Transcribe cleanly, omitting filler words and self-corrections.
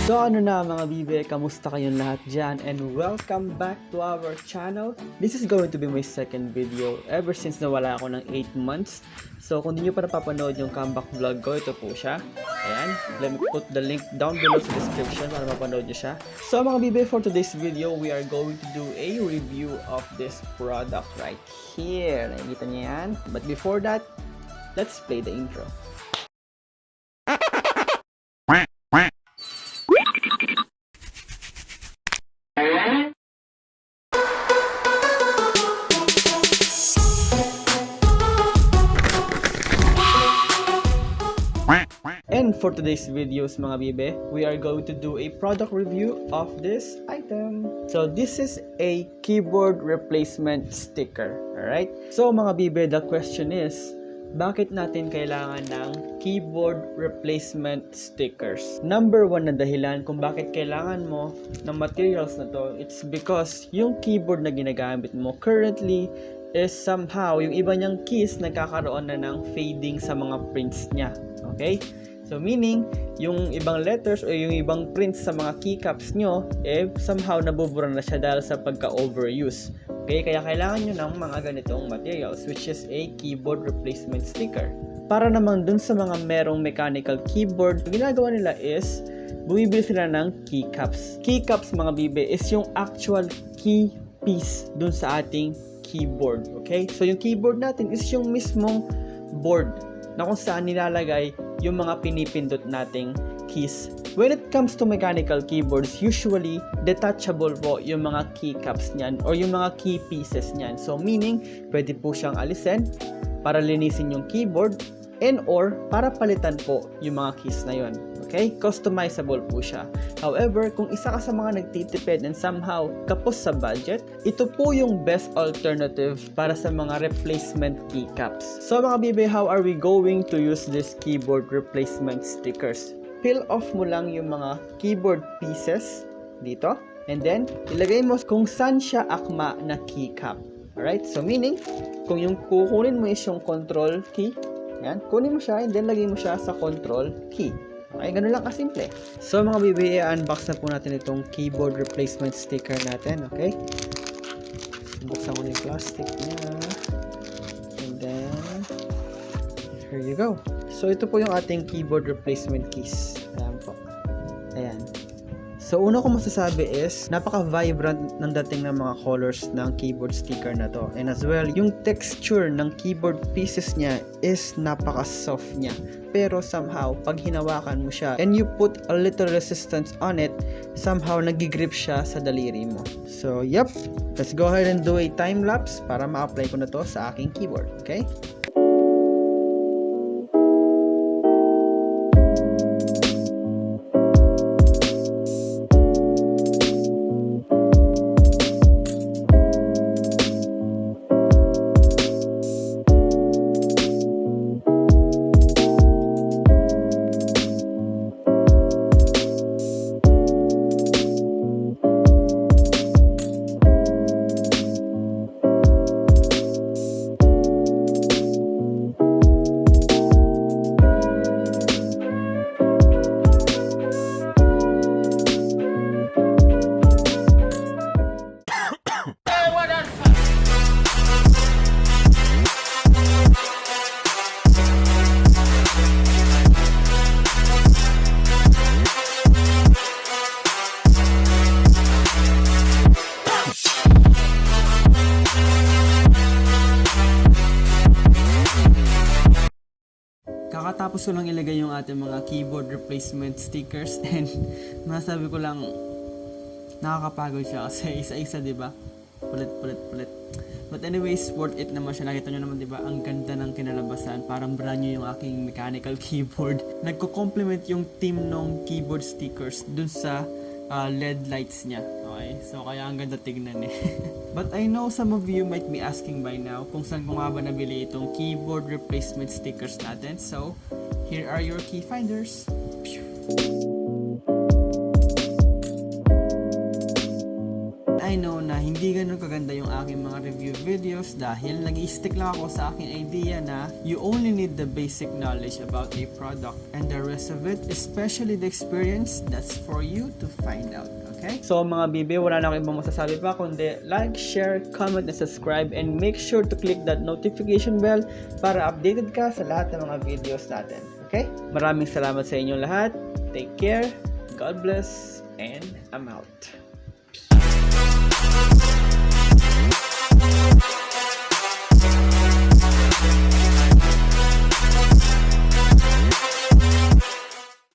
So ano na mga bibe, kamusta kayong lahat dyan? And welcome back to our channel. This is going to be my second video ever since nawala ako ng 8 months. So kung di nyo pa napapanood yung comeback vlog ko, ito po siya. Ayan, let me put the link down below sa description para mapanood nyo siya. So mga bibe, for today's video, we are going to do a review of this product right here. Nakikita nyo yan? But before that, let's play the intro. And for today's videos mga bibe, we are going to do a product review of this item. So this is a keyboard replacement sticker. Alright? So mga bibe, the question is, bakit natin kailangan ng keyboard replacement stickers? Number one na dahilan kung bakit kailangan mo ng materials na to, it's because yung keyboard na ginagamit mo currently is somehow, yung iba niyang keys nagkakaroon na ng fading sa mga prints niya. Okay? So meaning, yung ibang letters o yung ibang prints sa mga keycaps nyo, somehow nabubura na siya dahil sa pagka-overuse. Okay? Kaya kailangan nyo ng mga ganitong materials, which is a keyboard replacement sticker. Para naman dun sa mga merong mechanical keyboard, ginagawa nila is, bumibili sila ng keycaps. Keycaps mga bibe is yung actual key piece dun sa ating keyboard. Okay? So yung keyboard natin is yung mismong board na kung saan nilalagay yung mga pinipindot nating keys. When it comes to mechanical keyboards, usually detachable po yung mga keycaps niyan or yung mga key pieces niyan. So meaning, pwede po siyang alisin para linisin yung keyboard and or para palitan po yung mga keys na yun. Okay? Customizable po siya. However, kung isa ka sa mga nagtitipid and somehow kapos sa budget, ito po yung best alternative para sa mga replacement keycaps. So mga bibe, how are we going to use this keyboard replacement stickers? Peel off mo lang yung mga keyboard pieces dito and then ilagay mo kung saan siya akma na keycap. Alright? So meaning, kung yung kukunin mo is yung control key, yan, kunin mo siya and then lagay mo siya sa control key. Okay, ganun lang kasimple. So mga bibi, i-unbox na po natin itong keyboard replacement sticker natin. Okay? Buksan ko na yung plastic niya. And then, here you go. So ito po yung ating keyboard replacement keys. Ayan po. Ayan. So una ko masasabi is, napaka-vibrant ng dating ng mga colors ng keyboard sticker na to. And as well, yung texture ng keyboard pieces niya is napaka-soft niya. Pero somehow, pag hinawakan mo siya and you put a little resistance on it, somehow nagigrip siya sa daliri mo. So, yep. Let's go ahead and do a time lapse para ma-apply ko na to sa aking keyboard. Okay? Kakatapos ko lang ilagay yung ating mga keyboard replacement stickers and masasabi ko lang nakakapagod siya kasi isa-isa, diba? Pulit. But anyways, worth it naman siya. Nakita nyo naman, diba? Ang ganda ng kinalabasan. Parang brand new yung aking mechanical keyboard. Nagko-complement yung theme ng keyboard stickers dun sa LED lights niya. Okay? So, kaya ang ganda tignan eh. But I know some of you might be asking by now kung saan ko nga ba nabili itong keyboard replacement stickers natin. So, here are your key finders. I know na hindi ganun kaganda yung aking mga review videos dahil nag-i-stick lang ako sa aking idea na you only need the basic knowledge about a product and the rest of it, especially the experience, that's for you to find out. Okay? So mga bibi, wala na akong ibang masasabi pa kundi like, share, comment, and subscribe, and make sure to click that notification bell para updated ka sa lahat ng mga videos natin. Okay? Maraming salamat sa inyong lahat. Take care. God bless. And I'm out.